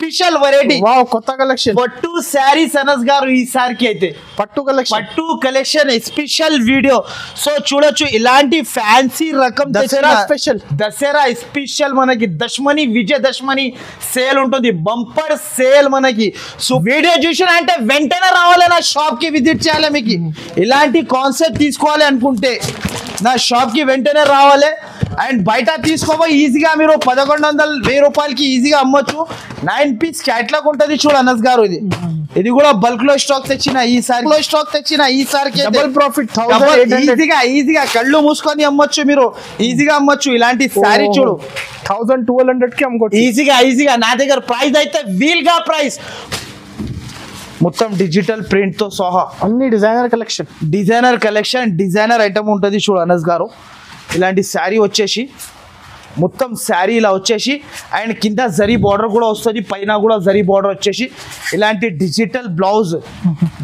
Special variety. Wow, కొత్త collection. పట్టు శారీస్ అనస్ గారు ఈసారికి అయితే పట్టు కలెక్షన్ స్పెషల్ వీడియో. సో చూడొచ్చు ఇలాంటి ఫ్యాన్సీ రకం దసరా స్పెషల్. దసరా స్పెషల్ మనకి దశమని విజయదశమని సేల్ ఉంటుంది, బంపర్ సేల్ మనకి. సో వీడియో చూసిన అంటే వెంటనే రావాలి నా షాప్ కి విజిట్ చేయాలి. మీకు ఇలాంటి కాన్సెప్ట్ తీసుకోవాలి అనుకుంటే నా షాప్ కి వెంటనే రావాలి. అండ్ బయట తీసుకోబోయి ఈజీగా మీరు 1100-1000 రూపాయలకి ఈజీగా అమ్మొచ్చు. 9 పీస్ క్యాట్లాగ్ ఉంటుంది చూడు అనస్ గారు. ఇది కూడా బల్క్ లో స్టాక్ తెచ్చిన ఈసారికి డబుల్ ప్రాఫిట్. ఈజీగా కళ్ళు మూసుకొని అమ్మొచ్చు, మీరు ఈజీగా అమ్మొచ్చు. ఇలాంటి శారీ చూడు 1200 కి అమ్ముకోవచ్చు ఈజీగా. నా దగ్గర ప్రైస్ అయితే వీల్ గా ప్రైస్ మొత్తం డిజిటల్ ప్రింట్ తో సహా అన్ని డిజైనర్ కలెక్షన్. డిజైనర్ ఐటమ్ ఉంటుంది చూడు అనస్ గారు. ఇలాంటి శారీ వచ్చేసి మొత్తం శారీ ఇలా వచ్చేసి అండ్ కింద జరీ బార్డర్ కూడా వస్తుంది, పైన కూడా జరీ బార్డర్ వచ్చేసి ఇలాంటి డిజిటల్ బ్లౌజ్,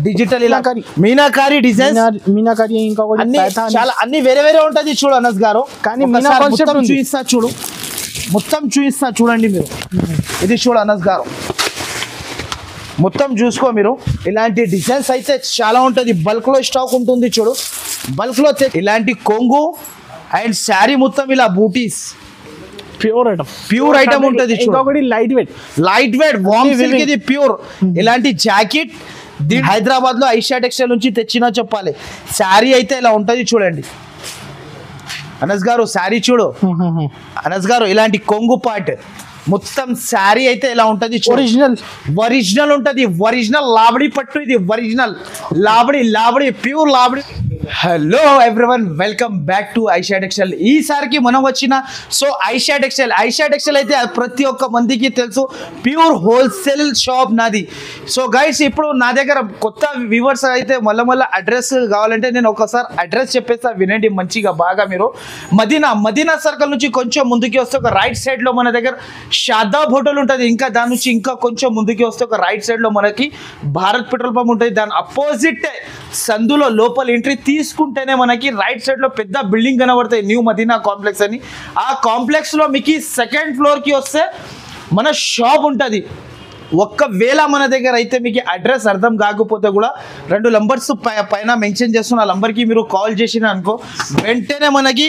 డిజిటల్ ఇలా మీనాకారి డిజైన్, మీనాకారి ఇంకా చాలా అన్ని వేరే వేరే ఉంటుంది చూడు అనస్ గారు. కానీ చూపిస్తా చూడు, మొత్తం చూపిస్తా చూడండి మీరు. ఇది చూడు అనస్ గారు, మొత్తం చూసుకో మీరు. ఇలాంటి డిజైన్స్ అయితే చాలా ఉంటుంది, బల్క్ లో స్టాక్ ఉంటుంది చూడు. బల్క్ లో ఇలాంటి కొంగు అండ్ శారీ మొత్తం ఇలా బూటీస్ ప్యూర్ ఐటమ్ ఉంటుంది. లైట్ వెయిట్ వామ్ సిల్క్, ఇది ప్యూర్. ఇలాంటి జాకెట్ హైదరాబాద్ లో ఐషా టెక్స్టైల్ నుంచి తెచ్చినా చెప్పాలి. శారీ అయితే ఇలా ఉంటుంది చూడండి అనస్ గారు. శారీ చూడు అనస్ గారు, ఇలాంటి కొంగు పార్ట్ మొత్తం శారీ అయితే ఇలా ఉంటది. ఒరిజినల్ ఉంటది, ఒరిజినల్ లాబడి పట్టు. ఇది ఒరిజినల్ లాబడి ప్యూర్ లాబడి. Hello everyone, welcome back to Aisha textile. ఈసారికి మనం వచ్చిన సో ఐషా టెక్స్టైల్ అయితే ప్రతి ఒక్క మందికి తెలుసు, ప్యూర్ హోల్సేల్ షాప్ నాది. సో గైస్, ఇప్పుడు నా దగ్గర కొత్త వ్యూవర్స్ అయితే మళ్ళీ అడ్రస్ కావాలంటే నేను ఒకసారి అడ్రస్ చెప్పేస్తా, వినండి మంచిగా బాగా మీరు. మదీనా సర్కిల్ నుంచి కొంచెం ముందుకి వస్తే ఒక రైట్ సైడ్ లో మన దగ్గర షాదాబ్ హోటల్ ఉంటుంది. ఇంకా దాని నుంచి ఇంకా కొంచెం ముందుకి వస్తే ఒక రైట్ సైడ్ లో మనకి భారత్ పెట్రోల్ పంప్ ఉంటుంది. దాని అపోజిట్ సందులో లోపల ఎంట్రీ తీసుకుంటేనే మనకి రైట్ సైడ్ లో పెద్ద బిల్డింగ్ కనబడతాయి, న్యూ మదీనా కాంప్లెక్స్ అని. ఆ కాంప్లెక్స్ లో మీకు సెకండ్ ఫ్లోర్ కి వస్తే మన షాప్ ఉంటుంది. ఒక్కవేళ మన దగ్గర అయితే మీకు అడ్రస్ అర్థం కాకపోతే కూడా 2 నంబర్స్ పైన మెన్షన్ చేస్తున్న ఆ నంబర్కి మీరు కాల్ చేసిన అనుకో, వెంటనే మనకి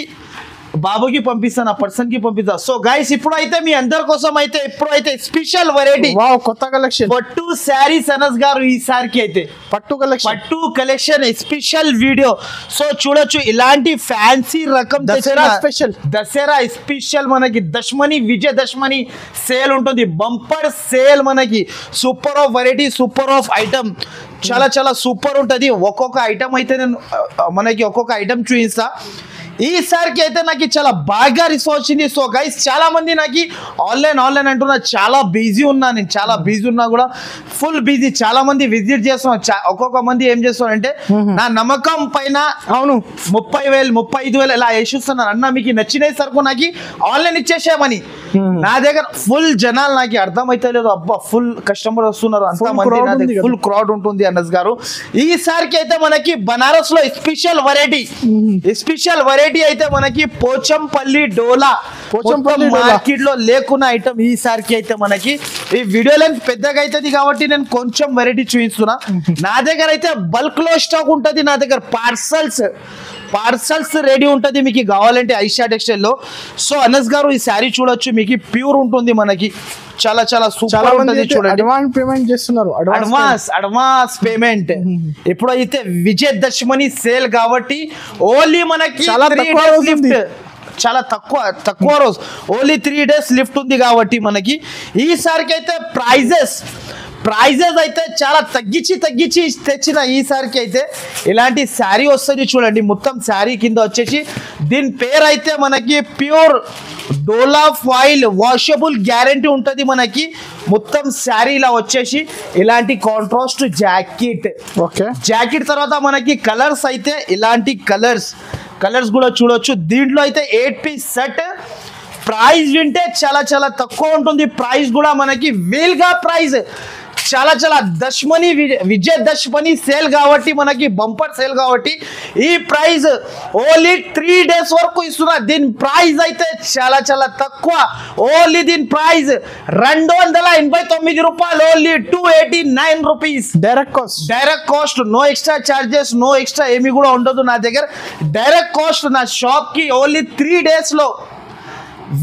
బాబుకి పంపిస్తాను, ఆ పర్సన్ కి పంపిస్తా. సో గైస్, ఇప్పుడు అయితే మీ అందరి కోసం అయితే ఇప్పుడైతే స్పెషల్ వెరైటీ, కొత్త కలెక్షన్, పట్టు శారీస్ అనస్ గారు ఈసారికి అయితే పట్టు కలెక్షన్ స్పెషల్ వీడియో. సో చూడొచ్చు ఇలాంటి ఫ్యాన్సీ రకం దసరా స్పెషల్ మనకి దశమని విజయదశమని సేల్ ఉంటుంది, బంపర్ సేల్ మనకి. Super of variety, super of item, చాలా సూపర్ ఉంటుంది. ఒక్కొక్క ఐటమ్ అయితే నేను మనకి ఒక్కొక్క ఐటమ్ చూపిస్తా. ఈసారికి అయితే నాకు చాలా బాగా రిసోర్స్ వచ్చింది. సో గైస్, చాలా మంది నాకు ఆన్లైన్ అంటున్నా, చాలా బిజీ ఉన్నా నేను, చాలా బిజీ ఉన్నా కూడా ఫుల్ బిజీ. చాలా మంది విజిట్ చేస్తున్నాం, ఒక్కొక్క మంది ఏం చేస్తున్నారంటే నా నమ్మకం పైన అవును 30,000 35,000 ఇలా వేసిస్తున్నాను. అన్న మీకు నచ్చినవి సరుకు నాకు ఆన్లైన్ ఇచ్చేసేమని. నా దగ్గర ఫుల్ జనాలు నాకు అర్థమైతే లేదు, అబ్బా ఫుల్ కస్టమర్ వస్తున్నారు, అంత మంది ఫుల్ క్రౌడ్ ఉంటుంది అనస్ గారు. ఈసారికి అయితే మనకి బనారస్ లో స్పెషల్ వెరైటీ అయితే మనకి పోచంపల్లి డోలా మార్కెట్ లో లేకున్న ఐటమ్ ఈసారికి అయితే మనకి. ఈ వీడియో లెంత్ పెద్దగా అవుతుంది కాబట్టి నేను కొంచెం వెరైటీ చూపిస్తున్నా. నా దగ్గర అయితే బల్క్ లో స్టాక్ ఉంటుంది. నా దగ్గర పార్సల్స్ రెడీ ఉంటుంది మీకు కావాలంటే ఐషా టెక్స్టైల్ లో. సో అనస్ గారు, ఈ శారీ చూడొచ్చు, మీకు ప్యూర్ ఉంటుంది మనకి, చాలా సూపర్ ఉంటుంది చూడండి. అడ్వాన్స్ పేమెంట్ చేస్తున్నారు, అడ్వాన్స్ పేమెంట్. ఇప్పుడైతే విజయదశమని సేల్ కాబట్టి ఓన్లీ మనకి చాలా తక్కువ రోజు, ఓన్లీ 3 days లిఫ్ట్ ఉంది కాబట్టి మనకి. ఈసారికి అయితే ప్రైజెస్ అయితే చాలా తగ్గించి తెచ్చిన. ఈసారికి అయితే ఇలాంటి శారీ వస్తుంది చూడండి, మొత్తం శారీ కింద వచ్చేసి దీని పేరు అయితే మనకి ప్యూర్ డోలా ఫాయిల్ వాషబుల్ గ్యారంటీ ఉంటుంది మనకి. మొత్తం శారీ ఇలా వచ్చేసి ఇలాంటి కాంట్రాస్ట్ జాకెట్ తర్వాత మనకి కలర్స్ అయితే ఇలాంటి కలర్స్ కూడా చూడొచ్చు. దీంట్లో అయితే 8 piece సెట్. ప్రైస్ వింటే చాలా తక్కువ ఉంటుంది. ప్రైస్ కూడా మనకి వీల్గా ప్రైస్ చాలా చాలా దశమని విజయదశమని సేల్ కాబట్టి మనకి బంపర్ సేల్ కాబట్టి ఈ ప్రైస్ ఓన్లీ 3 days వరకు ఇస్తున్నా. దీని ప్రైస్ అయితే చాలా చాలా తక్కువ. ఓన్లీ దీని ప్రైస్ 289 రూపాయలు. Only 289 rupees direct cost. No extra charges, no extra ఏమి కూడా ఉండదు నా దగ్గర. డైరెక్ట్ కాస్ట్ నా షాప్ కి ఓన్లీ 3 days లో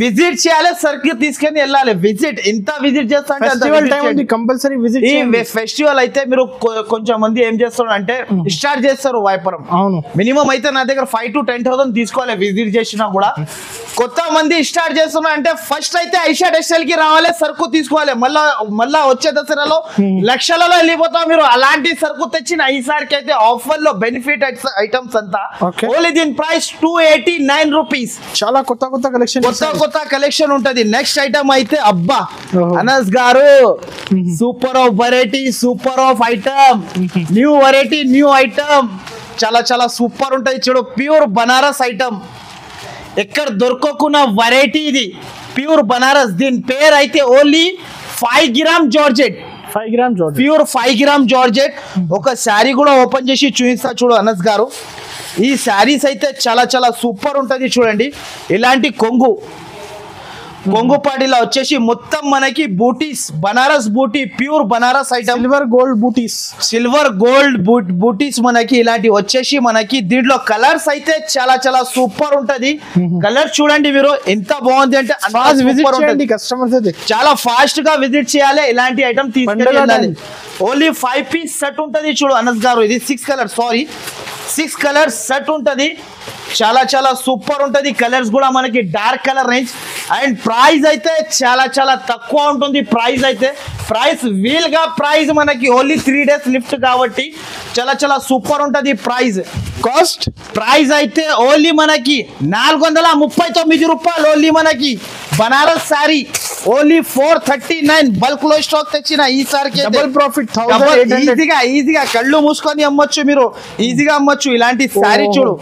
విజిట్ చేయాలి, సర్కిల్ తీసుకొని వెళ్ళాలి. విజిట్ ఎంత విజిట్ చేస్తా అంటే కంపల్సరీ విజిట్. ఈ ఫెస్టివల్ అయితే మీరు కొంచెం మంది ఏం చేస్తారు అంటే స్టార్ట్ చేస్తారు వ్యాపారం. అవును, మినిమం అయితే నా దగ్గర 5 to 10,000 తీసుకోవాలి విజిట్ చేసినా కూడా. కొత్త మంది స్టార్ట్ చేస్తున్నా అంటే ఫస్ట్ అయితే ఐషా టెక్స్టైల్ కి రావాలి, సరుకు తీసుకోవాలి. మళ్ళా వచ్చే దసరాలో లక్షలలో వెళ్ళిపోతాం మీరు. అలాంటి సరుకు తెచ్చిన ఈసారికి అయితే ఆఫర్ లో బెనిఫిట్ ఐటమ్స్ అంతా ఓన్లీ దీని ప్రైస్ 289 రూపీస్. చాలా కొత్త కొత్త కలెక్షన్, కొత్త కలెక్షన్ ఉంటది. నెక్స్ట్ ఐటమ్ అయితే అబ్బా అనస్ గారు, super of variety, super of item, new variety, new item. చాలా చాలా సూపర్ ఉంటది చూడు. ప్యూర్ బనారస్ ఐటమ్, ఎక్కడ దొరకకున్న వెరైటీ ఇది. ప్యూర్ బనారస్. దీని పేరు అయితే only 5 grams georgette. 5 grams georgette, pure 5 grams georgette. ఒక శారీ కూడా ఓపెన్ చేసి చూపిస్తా చూడు అనస్ గారు. ఈ శారీస్ అయితే చాలా చాలా సూపర్ ఉంటది చూడండి. ఇలాంటి కొంగు పాటిలా వచ్చేసి మొత్తం మనకి బూటీస్, బనారస్ బూటీ, pure Banaras item. Silver gold బూటీస్ మనకి ఇలాంటి వచ్చేసి మనకి. దీంట్లో కలర్స్ అయితే చాలా చాలా సూపర్ ఉంటది. కలర్ చూడండి మీరు ఎంత బాగుంది అంటే కస్టమర్స్ అయితే చాలా ఫాస్ట్ గా విజిట్ చేయాలి. ఇలాంటి ఐటమ్ తీసుకెళ్ళాలి. ఓన్లీ 5 piece సెట్ ఉంటది చూడు అనస్ గారు. ఇది 6 కలర్స్ సెట్ ఉంటది. చాలా చాలా సూపర్ ఉంటది. కలర్స్ కూడా మనకి dark colour range. And price అయితే చాలా చాలా తక్కువ ఉంటుంది. ప్రైస్ వీల్ గా ప్రైస్ మనకి ఓన్లీ 3 days లిఫ్ట్ కాబట్టి చాలా చాలా సూపర్ ఉంటది. ప్రైస్ అయితే ఓన్లీ మనకి 439 రూపాయలు. ఓన్లీ మనకి బనారస్ సారీ ఓన్లీ 439. బల్క్ లో స్టాక్ తెచ్చిన ఈసారికి ప్రాఫిట్. ఈజీగా కళ్ళు మూసుకొని అమ్మొచ్చు మీరు, ఈజీగా అమ్మొచ్చు. ఇలాంటి సారీ చూడు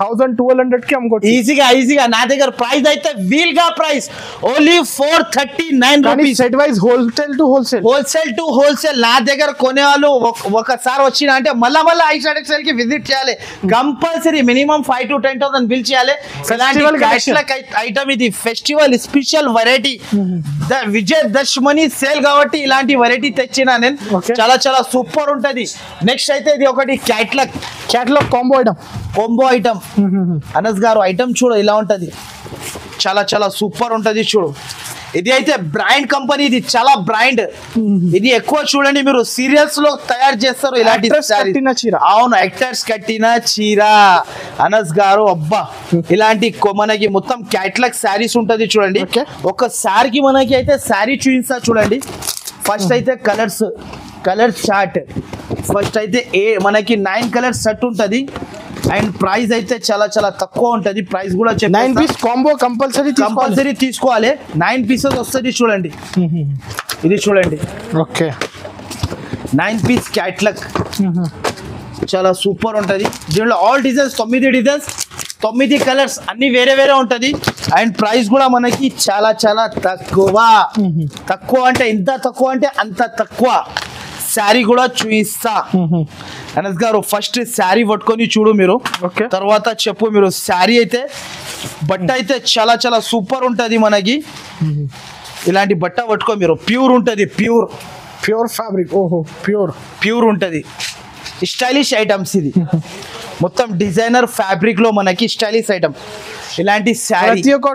1200 కి అమ్ముకోవచ్చు ఈజీగా. నా దగ్గర ప్రైస్ అయితే వీల్ గా price only 439 rupees. Set wise wholesale to wholesale. నా దగ్గర కొనేవాళ్ళు ఒకసారి వచ్చిన అంటే మళ్ళా ఐషా టెక్స్టైల్ కి విజిట్ చేయాలి. కంపల్సరీ మినిమం 5 to 10,000 బిల్ చేయాలి. ఐటమ్ ఇది ఫెస్టివల్ స్పెషల్ వెరైటీ. విజయదశమని సేల్ కాబట్టి ఇలాంటి వెరైటీ తెచ్చిన నేను. చాలా చాలా సూపర్ ఉంటది. నెక్స్ట్ అయితే ఇది ఒకటి క్యాట్లాగ్ కాంబో ఐటమ్ అనస్ గారు. ఐటమ్ చూడు ఇలా ఉంటది. చాలా చాలా సూపర్ ఉంటది చూడు. ఇది అయితే బ్రాండ్ కంపెనీ, ఇది చాలా బ్రాండ్. ఇది ఎక్కువ చూడండి మీరు సీరియల్స్ లో తయారు చేస్తారు ఇలాంటి చీర. అవును, యాక్టర్స్ కట్టిన చీర అనస్ గారు. అబ్బా ఇలాంటి మనకి మొత్తం క్యాట్లాగ్ శారీస్ ఉంటది చూడండి. ఒక సారికి మనకి అయితే శారీ చూపిస్తా చూడండి. ఫస్ట్ అయితే కలర్ చార్ట్. ఫస్ట్ అయితే మనకి 9 కలర్స్ సెట్ ఉంటది. అండ్ ప్రైస్ అయితే చాలా చాలా తక్కువ ఉంటది. ప్రైస్ కూడా 9 piece కాంబో కంపల్సరీ తీసుకోవాలి. 9 pieces వస్తుంది చూడండి. ఇది చూడండి. ఓకే, 9 piece క్యాట్లాగ్ చాలా సూపర్ ఉంటది. దీనిలో ఆల్ డిజైన్స్ 9 డిజైన్స్, 9 కలర్స్ అన్ని వేరే ఉంటది. అండ్ ప్రైస్ కూడా మనకి చాలా చాలా తక్కువ అంటే ఇంత తక్కువ అంటే అంత తక్కువ. శారీ కూడా చూపిస్తా అనస్ గారు. ఫస్ట్ శారీ పట్టుకొని చూడు మీరు, తర్వాత చెప్పు మీరు. శారీ అయితే బట్ట అయితే చాలా చాలా సూపర్ ఉంటది మనకి. ఇలాంటి బట్ట పట్టుకో మీరు. ప్యూర్ ఉంటది, ప్యూర్ ఫ్యాబ్రిక్. ప్యూర్ ఉంటది. స్టైలిష్ ఐటమ్స్ ఇది మొత్తం డిజైనర్ ఫ్యాబ్రిక్ లో మనకి స్టైలిష్ ఐటమ్. ఇలాంటి ప్రతి ఒక్క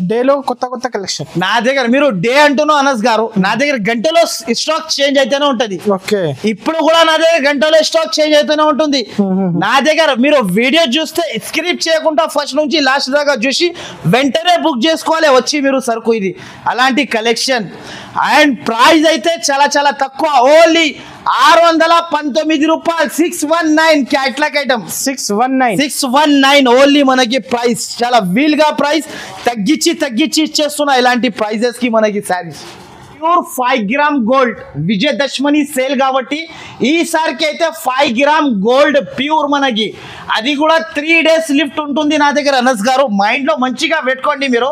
డేలో కొత్త కలెక్షన్ నా దగ్గర. మీరు డే అంటున్నావు అనస్ గారు, నా దగ్గర గంటలో స్టాక్ చేంజ్ అయితేనే ఉంటది. ఇప్పుడు కూడా నా దగ్గర గంటలో స్టాక్ చేంజ్ అయితేనే ఉంటుంది. నా దగ్గర మీరు వీడియో చూస్తే స్క్రిప్ట్ చేయకుండా ఫస్ట్ నుంచి లాస్ట్ దాకా చూసి వెంటనే బుక్ చేసుకోవాలి వచ్చి మీరు సరుకు. ఇది అలాంటి కలెక్షన్. అండ్ ప్రైస్ అయితే చాలా చాలా తక్కువ. ఓన్లీ 619 రూపాయలు. 619 క్యాట్లాగ్ ఐటమ్. 619 ఓన్లీ మనకి ప్రైస్. చాలా వీల్ గా ప్రైస్ తగ్గించి ఇచ్చేస్తున్నా ఇలాంటి ప్రైజెస్ కి మనకి saris. Pure 5 gram gold. Vijayadashami sale కాబట్టి ఈసారికి అయితే 5 గ్రామ్ గోల్డ్ ప్యూర్ మనకి, అది కూడా 3 days లిఫ్ట్ ఉంటుంది నా దగ్గర. అనస్ గారు మైండ్ లో మంచిగా పెట్టుకోండి, మీరు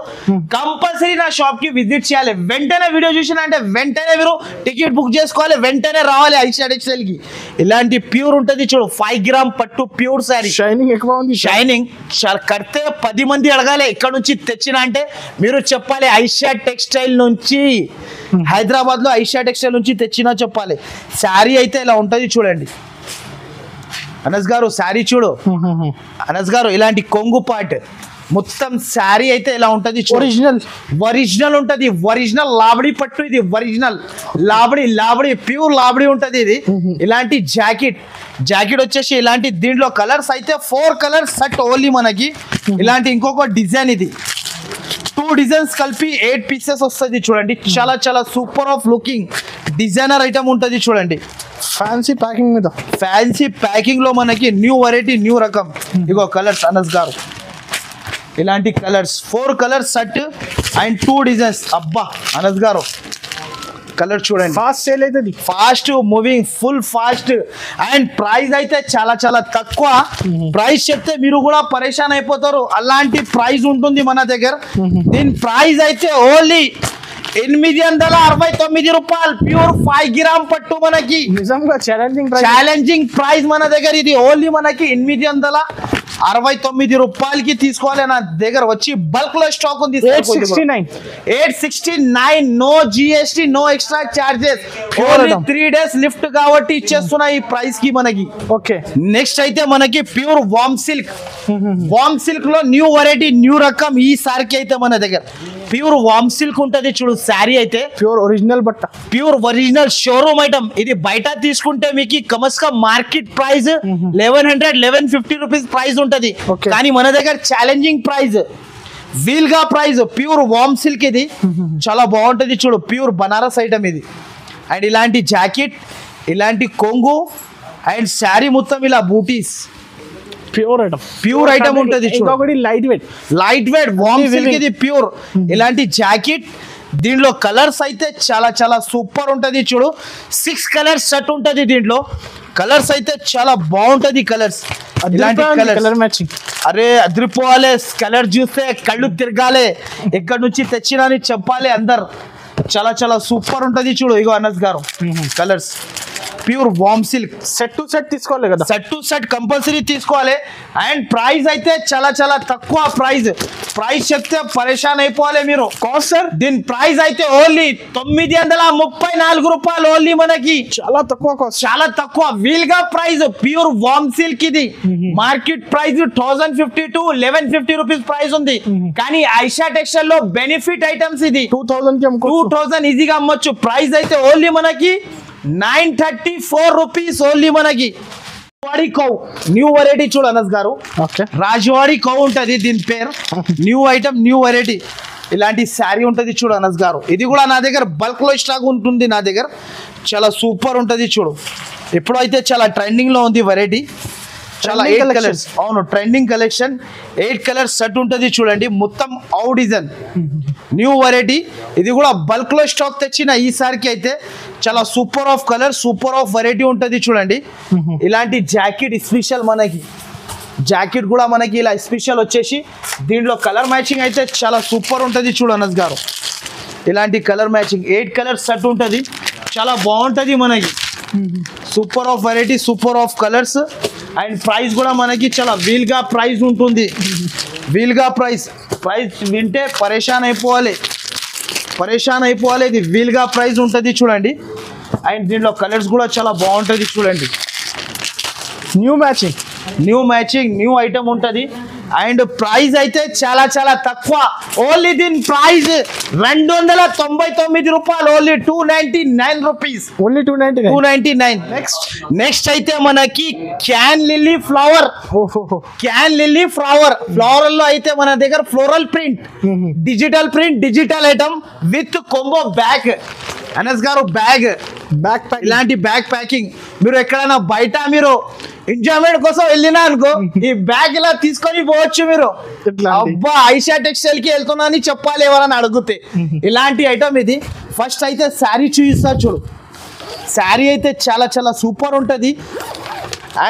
కంపల్సరీ నా షాప్ కి విజిట్ చేయాలి. వెంటనే వీడియో చూసిన అంటే వెంటనే మీరు టికెట్ బుక్ చేసుకోవాలి, వెంటనే రావాలి ఐషా టెక్స్టైల్ కి. ఇలాంటి ప్యూర్ ఉంటుంది చూడు, 5 గ్రామ్ పట్టు ప్యూర్ శారీ. షైనింగ్ ఎక్కువ ఉంది. షైనింగ్ కడితే 10 మంది అడగాలి ఎక్కడ నుంచి తెచ్చిన అంటే మీరు చెప్పాలి ఐషా టెక్స్టైల్ నుంచి, హైదరాబాద్ లో ఐషా టెక్స్టైల్ నుంచి తెచ్చినా చెప్పాలి. శారీ అయితే ఇలా ఉంటది చూడండి అనస్ గారు, శారీ చూడు అనస్ గారు. ఇలాంటి కొంగు పాట్ మొత్తం శారీ అయితే ఇలా ఉంటది. ఒరిజినల్ ఉంటది, ఒరిజినల్ లాబడి పట్టు. ఇది ఒరిజినల్ లాబడి ప్యూర్ లాబడి ఉంటది ఇది. ఇలాంటి జాకెట్ వచ్చేసి ఇలాంటి, దీంట్లో కలర్స్ అయితే 4 కలర్స్ సెట్ ఓన్లీ మనకి. ఇలాంటి ఇంకొక డిజైన్, ఇది 2 డిజైన్స్ కలిపి 8 పీసెస్ వస్తుంది చూడండి. చాలా చాలా super of looking designer item ఉంటుంది చూడండి. ఫ్యాన్సీ ప్యాకింగ్ మీద, ఫ్యాన్సీ ప్యాకింగ్ లో మనకి న్యూ వెరైటీ, న్యూ రకం. ఇగో కలర్స్ అనస్ గారు, ఇలాంటి colours 4 colours set and 2 designs. అబ్బా అనస్ గారు కలర్ చూడండి, ఫాస్ట్ సేల్ అవుతుంది, fast moving, full fast. And price అయితే చాలా చాలా తక్కువ. ప్రైస్ చెప్తే మీరు కూడా పరేషాన్ అయిపోతారు, అలాంటి ప్రైస్ ఉంటుంది మన దగ్గర. దీని ప్రైస్ అయితే ఓన్లీ 869 రూపాయలు. ప్యూర్ 5 గ్రామ్ పట్టు మనకి. నిజంగా ఛాలెంజింగ్ ప్రైస్ మన దగ్గర. ఇది ఓన్లీ మనకి 869 రూపాయలకి తీసుకోవాలి. నా దగ్గర వచ్చి బల్క్ లో స్టాక్ ఉంది. 869, no GST, no extra charges. 3 days lift కాబట్టి ఇచ్చేస్తున్నా ఈ ప్రైస్ కి మనకి. ఓకే, నెక్స్ట్ అయితే మనకి ప్యూర్ వామ్ సిల్క్. వామ్ సిల్క్ లో న్యూ వెరైటీ, న్యూ రకం ఈ సారికి అయితే మన దగ్గర ప్యూర్ వామ్ సిల్క్ ఉంటది చూడు. శారీ అయితే ప్యూర్ ఒరిజినల్ బట్ట, ప్యూర్ ఒరిజినల్ షోరూమ్ ఐటమ్. ఇది బయట తీసుకుంటే మీకు కమస్కా మార్కెట్ ప్రైస్ 1150 రూపీస్ ప్రైస్ ఉంటది. కానీ మన దగ్గర ఛాలెంజింగ్ ప్రైస్, వీల్ గా ప్రైస్. ప్యూర్ వామ్ సిల్క్ ఇది చాలా బాగుంటది చూడు, ప్యూర్ బనారస్ ఐటమ్ ఇది. అండ్ ఇలాంటి జాకెట్, ఇలాంటి కొంగు అండ్ శారీ మొత్తం ఇలా బూటీస్, ప్యూర్ ఐటమ్ ఉంటది. లైట్ వెయిట్ వామ్ సిల్క్ ఇది ప్యూర్. ఇలాంటి జాకెట్, దీంట్లో కలర్స్ అయితే చాలా చాలా సూపర్ ఉంటది చూడు. 6 కలర్స్ సెట్ ఉంటది దీంట్లో. కలర్స్ అయితే చాలా బాగుంటది. కలర్స్ ఇలాంటి కలర్ మ్యాచింగ్, అరే అదిరిపోవాలి. కలర్ చూస్తే కళ్ళు తిరగాలి, ఎక్కడి నుంచి తెచ్చినా అని చెప్పాలి అందరు. చాలా చాలా సూపర్ ఉంటది చూడు. ఇగో అనస్ గారు colours, pure warm silk. Set to set తీసుకోవాలి కదా, సెట్ టు సెట్ కంపల్సరీ తీసుకోవాలి. అండ్ ప్రైస్ అయితే చాలా చాలా తక్కువ ప్రైస్. ప్రైస్ చెప్తే పరేషాన్ అయిపోవాలి మీరు. కాస్ట్ సార్, దీని ప్రైస్ అయితే ఓన్లీ 934 రూపాయలు ఓన్లీ మనకి. చాలా తక్కువ కాస్ట్, చాలా తక్కువ. వీల్ గా ప్రైస్ ప్యూర్ వామ్ సిల్క్ ఇది. Market price 1050 to 1150 rupees price ఉంది. కానీ ఐషా టెక్స్టైల్ లో బెనిఫిట్ ఐటమ్స్ ఇది 2000 ఈజీగా అమ్మొచ్చు. ప్రైస్ అయితే ఓన్లీ మనకి 934 రూపీస్ ఓన్లీ మనకి. రాజవాడి కౌ న్యూ వెరైటీ చూడు అనస్ గారు. రాజవాడి కౌ ఉంటది దీని పేరు. New item, new variety. ఇలాంటి శారీ ఉంటది చూడు అనస్ గారు. ఇది కూడా నా దగ్గర బల్క్ లో స్టాక్ ఉంటుంది నా దగ్గర. చాలా సూపర్ ఉంటది చూడు. ఎప్పుడైతే చాలా ట్రెండింగ్ లో ఉంది వెరైటీ. చాలా 8 కలర్స్, అవును ట్రెండింగ్ కలెక్షన్. 8 కలర్స్ సెట్ ఉంటది చూడండి. మొత్తం ఔ డిజైన్, న్యూ వెరైటీ. ఇది కూడా బల్క్ లో స్టాక్ తెచ్చిన ఈసారికి అయితే చాలా super of colour, super of variety ఉంటది చూడండి. ఇలాంటి జాకెట్ స్పెషల్ మనకి. జాకెట్ కూడా మనకి ఇలా స్పెషల్ వచ్చేసి దీంట్లో కలర్ మ్యాచింగ్ అయితే చాలా సూపర్ ఉంటది చూడు అనస్ గారు. ఇలాంటి కలర్ మ్యాచింగ్ 8 కలర్స్ సెట్ ఉంటది. చాలా బాగుంటది మనకి. Super of variety, super of colours. And price కూడా మనకి చాలా వీల్ గా ప్రైస్ ఉంటుంది. వీల్ గా ప్రైస్ వింటే పరేషాన్ అయిపోవాలి. ఇది వీల్ గా ప్రైస్ ఉంటుంది చూడండి. అండ్ దీంట్లో కలర్స్ కూడా చాలా బాగుంటుంది చూడండి. న్యూ మ్యాచింగ్, న్యూ ఐటమ్ ఉంటుంది. అండ్ ప్రైస్ అయితే చాలా చాలా తక్కువ. ఓన్లీ దీని ప్రైస్ 299 రూపాయలు. Only 299 rupees. ఓన్లీ 299. నెక్స్ట్ అయితే మనకి క్యాన్ లిల్లీ ఫ్లవర్. ఫ్లవర్ లో అయితే మన దగ్గర floral print, digital item with combo bag. Anas గారు బ్యాగ్ ఇలాంటి బ్యాగ్ ప్యాకింగ్. మీరు ఎక్కడైనా బయట మీరు ఎంజాయ్మెంట్ కోసం వెళ్ళినా అనుకో ఈ బ్యాగ్ ఇలా తీసుకొని పోవచ్చు మీరు. ఇట్లాంటి. అబ్బా ఐషా టెక్స్టైల్ కి వెళ్తున్నా అని చెప్పాలి ఎవరని అడిగితే. ఇలాంటి ఐటమ్ ఇది. ఫస్ట్ అయితే శారీ చూపిస్తా చూడు. శారీ అయితే చాలా చాలా సూపర్ ఉంటుంది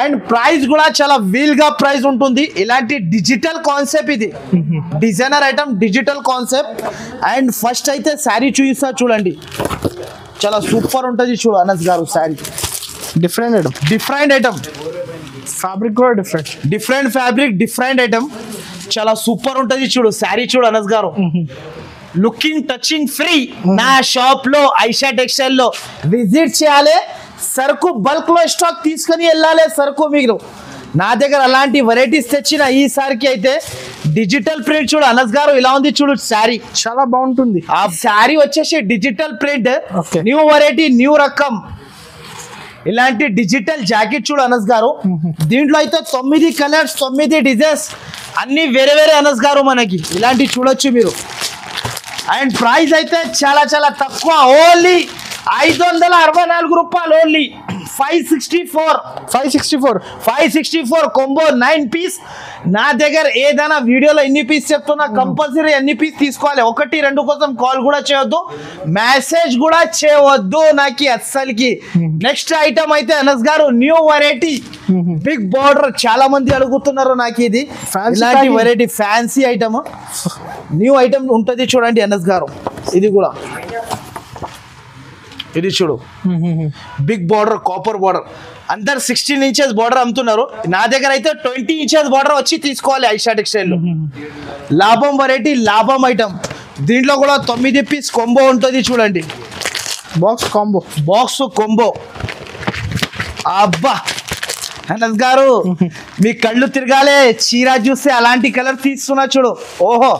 అండ్ ప్రైస్ కూడా చాలా వీల్ గా ప్రైస్ ఉంటుంది. ఇలాంటి డిజిటల్ కాన్సెప్ట్ ఇది, designer item digital concept. And first అయితే శారీ చూపిస్తా చూడండి, చాలా సూపర్ ఉంటుంది చూడు అనస్ గారు. Sari different item, different item, fabric కూడా different, different fabric, different item, చాలా సూపర్ ఉంటుంది చూడు. శారీ చూడు అనస్ గారు. Looking touching free. నా షాప్ లో ఐషా టెక్స్టైల్ లో విజిట్ చేయాలి, సరుకు బల్క్ లో స్టాక్ తీసుకొని వెళ్ళాలి సరుకు. మీరు నా దగ్గర అలాంటి వెరైటీస్ తెచ్చిన ఈసారికి అయితే డిజిటల్ ప్రింట్ చూడు అనస్ గారు ఇలా ఉంది చూడు. శారీ చాలా బాగుంటుంది. ఆ శారీ వచ్చేసి digital print, Okay. New variety, new రకం. ఇలాంటి డిజిటల్ జాకెట్ చూడు అనస్ గారు. దీంట్లో అయితే 9 కలర్స్, 9 డిజైన్స్, అన్ని వేరే వేరే అనస్ గారు మనకి. ఇలాంటి చూడొచ్చు మీరు. అండ్ ప్రైస్ అయితే చాలా చాలా తక్కువ, ఓన్లీ 564 రూపాయలు, ఓన్లీ 564 కొంబో 9 పీస్. నా దగ్గర ఏదైనా వీడియోలో ఎన్ని పీస్ చెప్తున్నా కంపల్సరీ అన్ని పీస్ తీసుకోవాలి. 1, 2 కోసం కాల్ కూడా చేయొద్దు, మెసేజ్ కూడా చేయవద్దు నాకు అస్సలకి. నెక్స్ట్ ఐటమ్ అయితే అనస్ గారు న్యూ వెరైటీ బిగ్ బార్డర్. చాలా మంది అడుగుతున్నారు నాకు ఇది. Fancy ఇలాంటి packing. Variety fancy item, new item ఉంటుంది చూడండి అనస్ గారు. ఇది కూడా ఇది చూడు, బిగ్ బార్డర్, కాపర్ బార్డర్. అందరు 16 ఇంచెస్ బార్డర్ అమ్ముతున్నారు, నా దగ్గర అయితే 20 ఇంచెస్ బార్డర్ వచ్చి తీసుకోవాలి ఐషా టెక్స్టైల్ లో. లాభం వెరైటీ, లాభం ఐటమ్. దీంట్లో కూడా 9 పీస్ కొంబో ఉంటుంది చూడండి. Box combo, box combo. అబ్బా అనస్ గారు మీ కళ్ళు తిరగాలే చీర చూస్తే. అలాంటి కలర్ తీస్తున్నా చూడు. ఓహో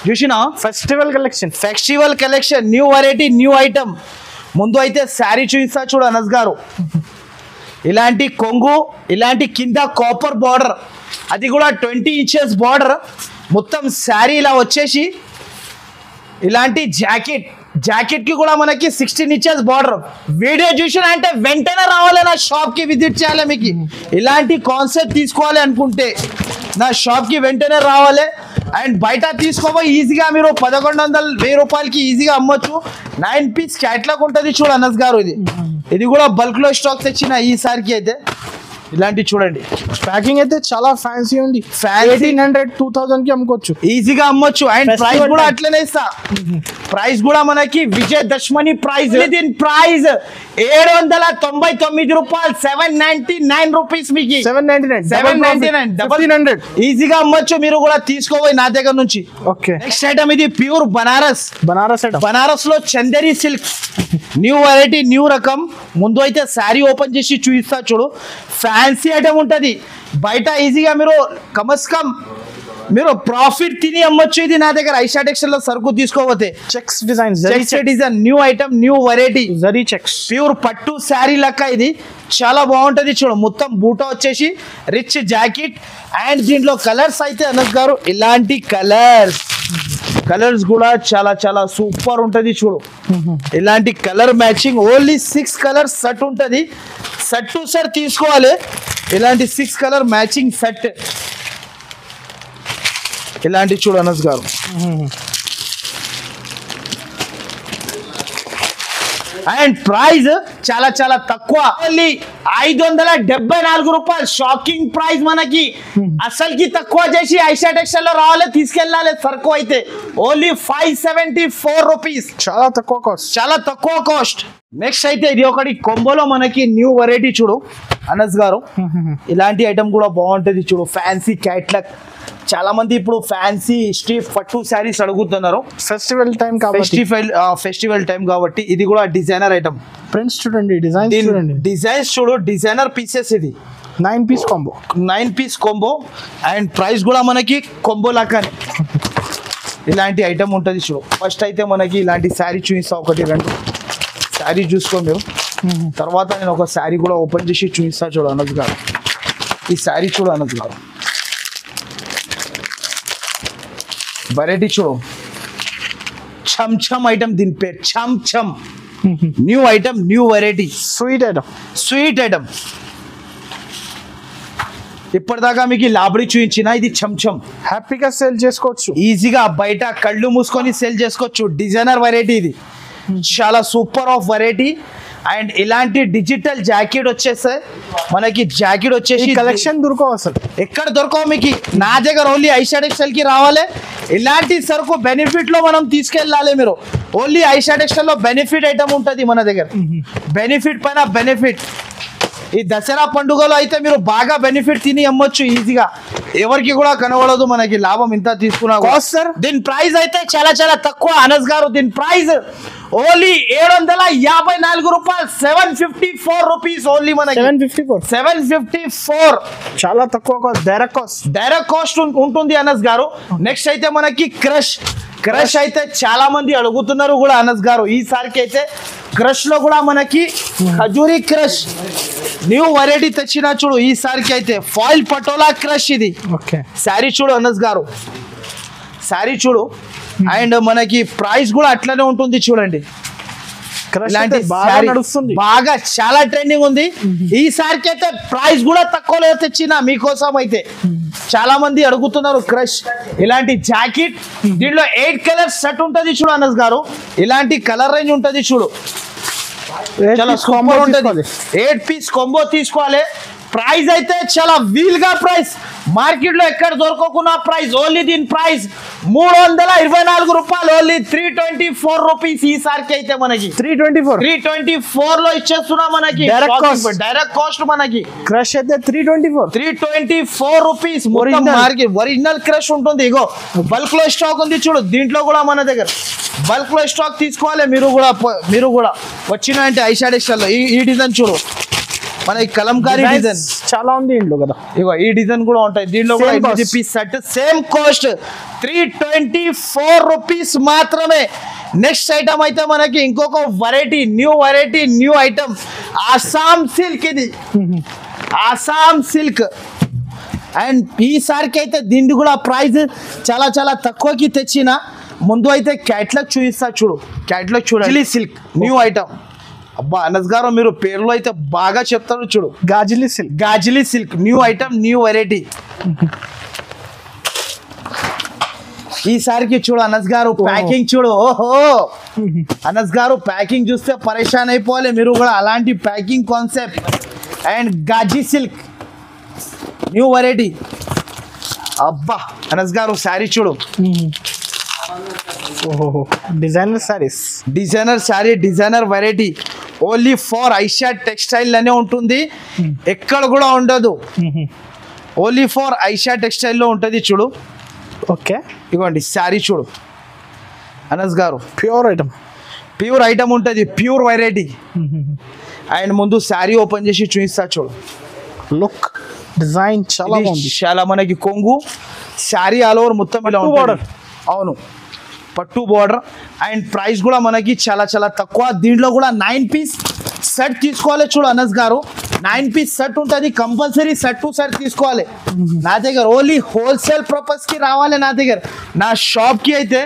చూసినా, festival collection, festival collection, new variety, new item. ముందు అయితే శారీ చూపిస్తా చూడు అనస్ గారు. ఇలాంటి కొంగు, ఇలాంటి కింద కాపర్ బార్డర్, అది కూడా 20 ఇంచెస్ బార్డర్. మొత్తం శారీ ఇలా వచ్చేసి ఇలాంటి జాకెట్, జాకెట్ కి కూడా మనకి 16 ఇంచెస్ బార్డర్. వీడియో చూసిన అంటే వెంటనే రావాలి నా షాప్ కి, విజిట్ చేయాలి. మీకు ఇలాంటి కాన్సెప్ట్ తీసుకోవాలి అనుకుంటే నా షాప్ కి వెంటనే రావాలి. అండ్ బయట తీసుకోబోయి ఈజీగా మీరు 1100-1000 రూపాయలకి ఈజీగా అమ్మొచ్చు. 9 పీస్ క్యాట్లాగ్ ఉంటుంది చూడు అనస్ గారు. ఇది కూడా బల్క్ లో స్టాక్ తెచ్చిన ఈసారికి అయితే. ఇలాంటి చూడండి, ప్యాకింగ్ అయితే చాలా ఫ్యాన్సీ ఉంది. Fancy. 1800-2000 కి అమ్ముకోవచ్చు, ఈజీగా అమ్మొచ్చు. అండ్ Festival ప్రైస్ కూడా time. అట్లనే ఇస్తా. ప్రైస్ కూడా మనకి విజయదశమి ప్రైస్. దీని ప్రైస్ 799 రూపాయలు, 799 రూపీస్. మీకు 799, 799, 1500. ఈజీగా అమ్మొచ్చు. మీరు కూడా తీసుకోపోయి నా దగ్గర నుంచి. ఓకే, నెక్స్ట్ ఐటమ్ ఇది ప్యూర్ బనారస్. బనారస్ ఐటమ్, బనారస్ లో Chanderi silk, new variety, new రకం. ముందు అయితే శారీ ఓపెన్ చేసి చూపిస్తా చూడు. ఫ్యాన్సీ ఐటమ్ ఉంటుంది. బయట ఈజీగా మీరు కమస్కమ్ మీరు ప్రాఫిట్ తిని అమ్మొచ్చు. ఇది నా దగ్గర ఐషా టెక్స్టైల్ లో సరుకు తీసుకోపోతే. Checks design, design, new item, new variety, zari checks, pure పట్టు శారీ లెక్క. ఇది చాలా బాగుంటది చూడు. మొత్తం బూటా వచ్చేసి రిచ్ జాకెట్. అండ్ దీంట్లో కలర్స్ అయితే అనస్ గారు ఇలాంటి కలర్స్ కూడా చాలా చాలా సూపర్ ఉంటది చూడు. ఇలాంటి colour matching, only 6 colours set ఉంటది. సెట్ టు సెట్ తీసుకోవాలి. ఇలాంటి 6 కలర్ మ్యాచింగ్ సెట్. ఇలాంటి చూడు అనస్ గారు. అండ్ ప్రైస్ చాలా చాలా తక్కువ, ఓన్లీ 574 రూపాయలు. షాకింగ్ ప్రైస్ మనకి. అసలుకి తక్కువ చేసి ఐషా టెక్స్టైల్ లో రావాలి, తీసుకెళ్ళాలి సరుకు అయితే. ఓన్లీ 574 రూపీస్, చాలా తక్కువ కాస్ట్, చాలా తక్కువ కాస్ట్. నెక్స్ట్ అయితే ఇది ఒకటి కొంబోలో మనకి న్యూ వెరైటీ చూడు అనస్ గారు. ఇలాంటి ఐటమ్ కూడా బాగుంటది చూడు. Fancy catalogue. చాలా మంది ఇప్పుడు ఫ్యాన్సీ స్ట్రీట్ పట్టు శారీస్ అడుగుతున్నారు. ఫెస్టివల్ టైం కాబట్టి, ఫెస్టివల్ టైం కాబట్టి. ఇది కూడా డిజైనర్ ఐటమ్. ప్రింట్స్ చూడండి, డిజైన్స్ చూడండి, డిజైన్స్ చూడు, డిజైనర్ పీసెస్. ఇది 9 piece combo, 9 piece combo. And price కూడా మనకి కొంబో లాగానే ఇలాంటి ఐటమ్ ఉంటుంది చూడు. ఫస్ట్ అయితే మనకి ఇలాంటి శారీ చూపిస్తా, 1, 2 శారీ చూసుకో మీరు. తర్వాత నేను ఒక శారీ కూడా ఓపెన్ చేసి చూపిస్తా చూడు అనస్ గారు. ఈ శారీ చూడు అనస్ గారు. వెరైటీ చూడు, ఛమ్ ఛమ్ ఐటమ్. దీని పేరు ఛమ్ ఛమ్. New item, new variety, sweet item, sweet item. ఇప్పటిదాకా మీకు ఈ లాబడి చూపించిన ఇది చెంచం హ్యాపీగా సేల్ చేసుకోవచ్చు. ఈజీగా బయట కళ్ళు మూసుకొని సేల్ చేసుకోవచ్చు. డిజైనర్ వెరైటీ ఇది, చాలా సూపర్ ఆఫ్ వెరైటీ. అండ్ ఇలాంటి డిజిటల్ జాకెట్ వచ్చేస్తే మనకి జాకెట్ వచ్చేసి కలెక్షన్ దొరకవు అసలు, ఎక్కడ దొరకవు మీకు. నా దగ్గర ఓన్లీ ఐషాడ్ ఎక్స్టైల్ కి రావాలి. ఇలాంటి సరుకు బెనిఫిట్ లో మనం తీసుకెళ్ళాలి. మీరు ఓన్లీ ఐషాడ్ ఎక్స్టైల్ లో బెనిఫిట్ ఐటమ్ ఉంటుంది మన దగ్గర. బెనిఫిట్ పైన బెనిఫిట్. ఈ దసరా పండుగలో అయితే మీరు బాగా బెనిఫిట్ తిని అమ్మొచ్చు ఈజీగా. ఎవరికి కూడా కనబడదు మనకి లాభం ఇంత తీసుకున్నా. సార్ దీని ప్రైస్ అయితే చాలా చాలా తక్కువ అనస్ గారు. దీని ప్రైస్ ఓన్లీ 754 రూపాయలు, 754 రూపీస్ ఓన్లీ మనకి. 754 చాలా తక్కువ కాస్ట్. డైరెక్ట్ కాస్ట్ ఉంటుంది అనస్ గారు. నెక్స్ట్ అయితే మనకి క్రష్ అయితే చాలా మంది అడుగుతున్నారు కూడా అనస్ గారు. ఈసారికి అయితే క్రష్ లో కూడా మనకి ఖజూరి క్రష్ న్యూ వెరైటీ తెచ్చిన చూడు. ఈసారికి అయితే ఫాయిల్ పటోలా క్రష్ ఇది. శారీ చూడు అనస్ గారు, శారీ చూడు. అండ్ మనకి ప్రైస్ కూడా అట్లనే ఉంటుంది చూడండి. ఇలాంటి నడుస్తుంది, బాగా చాలా ట్రెండింగ్ ఉంది. ఈసారికి అయితే ప్రైస్ కూడా తక్కువలో తెచ్చిన మీకోసం అయితే. చాలా మంది అడుగుతున్నారు క్రష్ ఇలాంటి జాకెట్. దీంట్లో 8 కలర్ సెట్ ఉంటుంది చూడు అనస్ గారు. ఇలాంటి కలర్ రేంజ్ ఉంటుంది చూడు. చాలా సూపర్ ఉంటుంది. 8 పీస్ కాంబో తీసుకోవాలి. ప్రైస్ అయితే చాలా వీల్ గా ప్రైస్, మార్కెట్ లో ఎక్కడ దొరకకున్న ప్రైస్. ఓన్లీ దీని ప్రైస్ 324 రూపాయలు, ఓన్లీ 324 రూపీస్. ఈసారికి అయితే మనకి 324 లో ఇచ్చేస్తున్నా మనకి. డైరెక్ట్ కాస్ట్ మనకి క్రష్ అయితే 324 రూపీస్. ఒరిజినల్ క్రష్ ఉంటుంది. ఇగో బల్క్ లో స్టాక్ ఉంది చూడు. దీంట్లో కూడా మన దగ్గర బల్క్ లో స్టాక్ తీసుకోవాలి. మీరు కూడా వచ్చిన అంటే ఐషాడ్ ఎక్స్టైల్ లో ఈ డిజైన్ చూడు. మన కలంకారీ డిజైన్ చాలా ఉంది ఇంట్లో కదా. ఇగో ఈ డిజైన్ కూడా ఉంటాయి దీంట్లో కూడా. Piece set same cost 324 rupees మాత్రమే. నెక్స్ట్ ఐటమ్ అయితే మనకి ఇంకొక variety, new item Assam silk. ఇది ఆసాం సిల్క్. అండ్ ఈసారికి అయితే దీన్ని కూడా ప్రైస్ చాలా చాలా తక్కువకి తెచ్చిన. ముందు అయితే క్యాట్లాగ్ చూపిస్తా చూడు. క్యాట్లాగ్ చూడండి. Silk new item. అబ్బా అనస్ గారు మీరు పేర్లు అయితే బాగా చెప్తారు చూడు. గాజిలీ silk new item, new variety. ఈసారికి చూడు అనస్ గారు ప్యాకింగ్ చూడు. ఓహో అనస్ గారు ప్యాకింగ్ చూస్తే పరేషాన్ అయిపోవాలి మీరు కూడా. అలాంటి ప్యాకింగ్ కాన్సెప్ట్. అండ్ గాజీ సిల్క్ న్యూ వెరైటీ. అబ్బా అనస్ గారు శారీ చూడు. Designer saris, designer sari, designer variety. Only for ఐషాడ్ టెక్స్టైల్ అనే ఉంటుంది, ఎక్కడ కూడా ఉండదు. ఓన్లీ ఫర్ ఐషాడ్ టెక్స్టైల్ లో ఉంటుంది చూడు. ఓకే ఇవ్వండి శారీ చూడు అనస్ గారు. ప్యూర్ ఐటమ్ ఉంటుంది, ప్యూర్ వెరైటీ. అండ్ ముందు శారీ ఓపెన్ చేసి చూపిస్తా చూడు. లుక్ డిజైన్ చాలా మనకి కొంగు శారీ ఆల్ ఓవర్ మొత్తం ఇలా ఉంటుంది. అవును పట్టు బోర్డర్. అండ్ ప్రైస్ కూడా మనకి చాలా చాలా తక్కువ. దీంట్లో కూడా 9 పీస్ సెట్ తీసుకోవాలి చూడు అనస్ గారు. 9 పీస్ సెట్ ఉంటుంది, కంపల్సరీ సెట్ టు సెట్ తీసుకోవాలి. నా దగ్గర ఓన్లీ హోల్సేల్ పర్పస్ కి రావాలి. నా దగ్గర నా షాప్ కి అయితే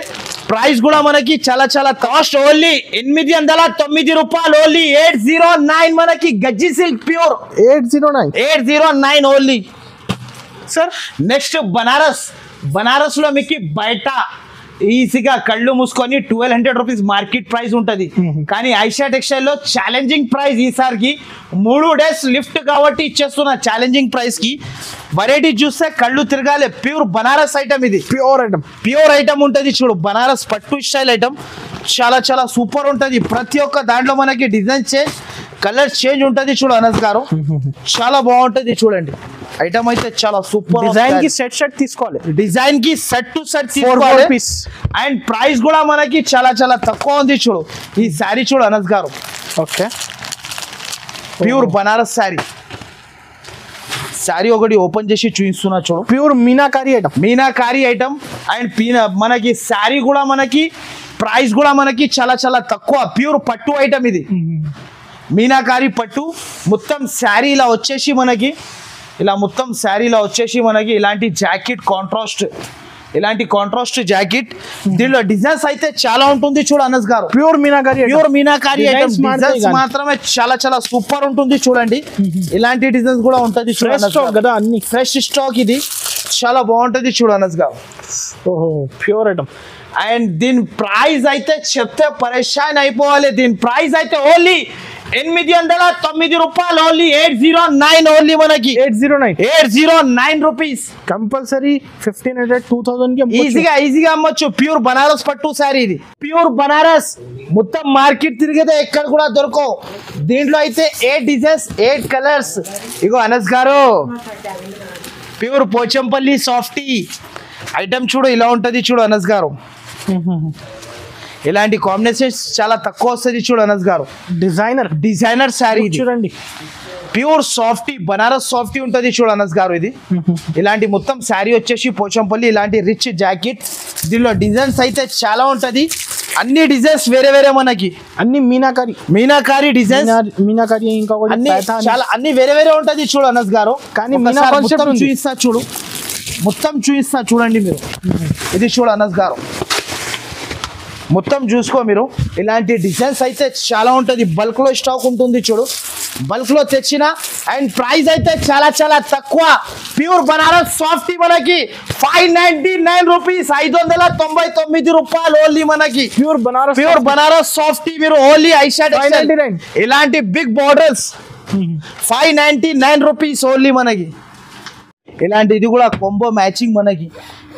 ప్రైస్ కూడా మనకి చాలా చాలా కాస్ట్. ఓన్లీ 809 రూపాయలు, ఓన్లీ 809 మనకి. గజ్జి silk pure 809 only. Sir next Banaras లో మీకు బయట ఈజీగా కళ్ళు మూసుకొని 1200 రూపీస్ మార్కెట్ ప్రైస్ ఉంటుంది. కానీ ఐషా టెక్స్టైల్ లో ఛాలెంజింగ్ ప్రైస్ ఈసారికి 3 డేస్ లిఫ్ట్ కాబట్టి ఇచ్చేస్తున్నా ఛాలెంజింగ్ ప్రైస్ కి. వెరైటీ చూస్తే కళ్ళు తిరగాలి. ప్యూర్ బనారస్ ఐటమ్ ఇది. ప్యూర్ ఐటమ్ ఉంటుంది చూడు. బనారస్ పట్టు స్టైల్ ఐటమ్ చాలా చాలా సూపర్ ఉంటుంది. ప్రతి ఒక్క దాంట్లో మనకి డిజైన్ చేంజ్, కలర్ చేంజ్ ఉంటుంది చూడు అనస్ గారు. చాలా బాగుంటుంది చూడండి. ఐటమ్ అయితే చాలా సూపర్. డిజైన్ కి సెట్ తీసుకోవాలి. డిజైన్ కి సెట్ టు సెట్ తీసుకోవాలి. అండ్ ప్రైస్ కూడా మనకి చాలా చాలా తక్కువ ఉంది చూడు. ఈ శారీ చూడు అనస్ గారు. ఓకే ప్యూర్ బనారస్ శారీ ఒకటి ఓపెన్ చేసి చూపిస్తున్నా చూడు. Pure meenakari item. అండ్ మనకి శారీ కూడా మనకి ప్రైస్ కూడా మనకి చాలా చాలా తక్కువ. ప్యూర్ పట్టు ఐటమ్ ఇది. మీనాకారీ పట్టు మొత్తం శారీ ఇలా వచ్చేసి మనకి ఇలా మొత్తం శారీలో వచ్చేసి మనకి ఇలాంటి జాకెట్ కాంట్రాస్ట్ ఇలాంటి కాంట్రాస్ట్ జాకెట్ దీనిలో డిజైన్స్ అయితే చాలా ఉంటుంది చూడు అనస్ గారు pure meenakari pure meenakari Designs designs మాత్రమే చాలా చాలా సూపర్ ఉంటుంది చూడండి ఇలాంటి డిజైన్స్ కూడా ఉంటుంది ఫ్రెష్ స్టాక్ కదా అన్ని ఫ్రెష్ స్టాక్ ఇది చాలా బాగుంటది చూడు అనస్ గారు ఓహో ప్యూర్ ఐటమ్ అండ్ దీని ప్రైస్ అయితే చెప్తే పరేషాన్ అయిపోవాలి దీని ప్రైస్ అయితే ఓన్లీ 809 రూపాయలు ఓన్లీ 809 ఓన్లీ మనకి 809 రూపీస్ కంపల్సరీ 1500 2000 కి ఈజీగా అమ్మొచ్చు ప్యూర్ బనారస్ పట్టు శారీ ఇది ప్యూర్ బనారస్ మొత్తం మార్కెట్ తిరిగితే ఎక్కడ కూడా దొరకవు దీంట్లో అయితే 8 డిజైన్స్ 8 కలర్స్ ఇగో అనస్ గారు ప్యూర్ పోచంపల్లి సాఫ్టీ ఐటమ్ చూడు ఇలా ఉంటది చూడు అనస్ గారు ఇలాంటి కాంబినేషన్స్ చాలా తక్కువ వస్తుంది చూడు అనస్ గారు డిజైనర్ శారీ చూడండి ప్యూర్ సాఫ్టీ బనారస్ సాఫ్టీ ఉంటుంది చూడు అనస్ గారు ఇది ఇలాంటి మొత్తం శారీ వచ్చేసి పోచంపల్లి ఇలాంటి రిచ్ జాకెట్ దీనిలో డిజైన్స్ అయితే చాలా ఉంటది అన్ని డిజైన్స్ వేరే మనకి అన్ని మీనాకారి డిజైన్స్ మీనాకారి ఇంకా అన్ని చాలా అన్ని వేరే ఉంటది చూడు అనస్ గారు కానీ మీనా కాన్సెప్ట్ ఉంది. చూపిస్తా చూడు మొత్తం చూపిస్తా చూడండి మీరు ఇది చూడు అనస్ గారు మొత్తం చూసుకో మీరు ఇలాంటి డిజైన్స్ అయితే చాలా ఉంటుంది బల్క్ లో స్టాక్ ఉంటుంది చూడు బల్క్ లో తెచ్చిన అండ్ ప్రైస్ అయితే చాలా చాలా తక్కువ ప్యూర్ బనారస్ సాఫ్టీ మనకి 599 రూపీస్ 599 రూపాయలు ఓన్లీ మనకి ప్యూర్ బనారస్ సాఫ్టీ మీరు ఓన్లీ ఐషాడ్ ఇలాంటి బిగ్ బార్డర్స్ 599 రూపీస్ ఓన్లీ మనకి ఇలాంటి ఇది కూడా కొంబో మ్యాచింగ్ మనకి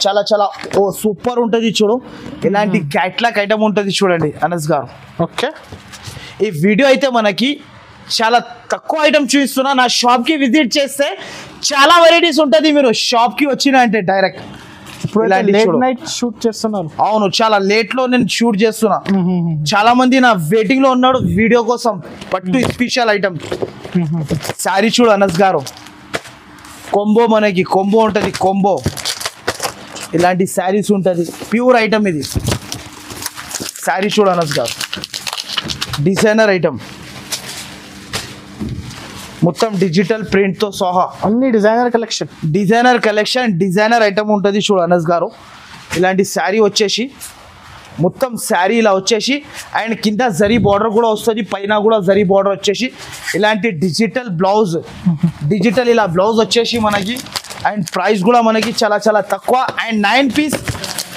చాలా చాలా ఓ సూపర్ ఉంటుంది చూడు ఇలాంటి క్యాట్లాగ్ ఐటమ్ ఉంటుంది చూడండి అనస్ గారు ఓకే ఈ వీడియో అయితే మనకి చాలా తక్కువ ఐటమ్ చూపిస్తున్నా నా షాప్కి విజిట్ చేస్తే చాలా వెరైటీస్ ఉంటుంది మీరు షాప్కి వచ్చిన అంటే డైరెక్ట్ లేట్ నైట్ షూట్ చేస్తున్నారు అవును చాలా లేట్ లో నేను షూట్ చేస్తున్నా చాలా మంది నా వెయిటింగ్ లో ఉన్నాడు వీడియో కోసం పట్టు స్పెషల్ ఐటమ్ సారీ చూడు అనస్ గారు కొంబో మనకి కొంబో ఉంటుంది కొంబో ఇలాంటి శారీస్ ఉంటుంది ప్యూర్ ఐటమ్ ఇది శారీ చూడు అనస్ గారు డిజైనర్ ఐటమ్ మొత్తం డిజిటల్ ప్రింట్ తో సహా అన్ని డిజైనర్ కలెక్షన్ డిజైనర్ ఐటమ్ ఉంటుంది చూడు అనస్ గారు ఇలాంటి శారీ వచ్చేసి మొత్తం శారీ ఇలా వచ్చేసి అండ్ కింద జరీ బార్డర్ కూడా వస్తుంది పైన కూడా జరీ బార్డర్ వచ్చేసి ఇలాంటి డిజిటల్ ఇలా బ్లౌజ్ వచ్చేసి మనకి అండ్ ప్రైస్ కూడా మనకి చాలా చాలా తక్కువ అండ్ 9 పీస్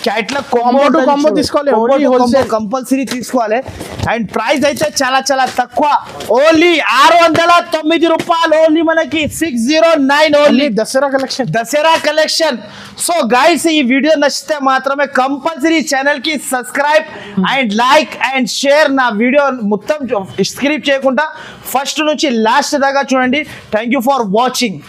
క్యాట్లాగ్ కాంబో తీసుకోవాలి కంపల్సరీ తీసుకోవాలి అండ్ ప్రైస్ అయితే చాలా చాలా తక్కువ ఓన్లీ 609 రూపాయలు ఓన్లీ మనకి 609 only Dasara collection so guys ఈ వీడియో నచ్చితే మాత్రమే కంపల్సరీ ఛానల్ కి subscribe and like and share నా వీడియో మొత్తం స్క్రిప్ట్ చేయకుండా ఫస్ట్ నుంచి లాస్ట్ దాకా చూడండి థ్యాంక్ యూ ఫర్ వాచింగ్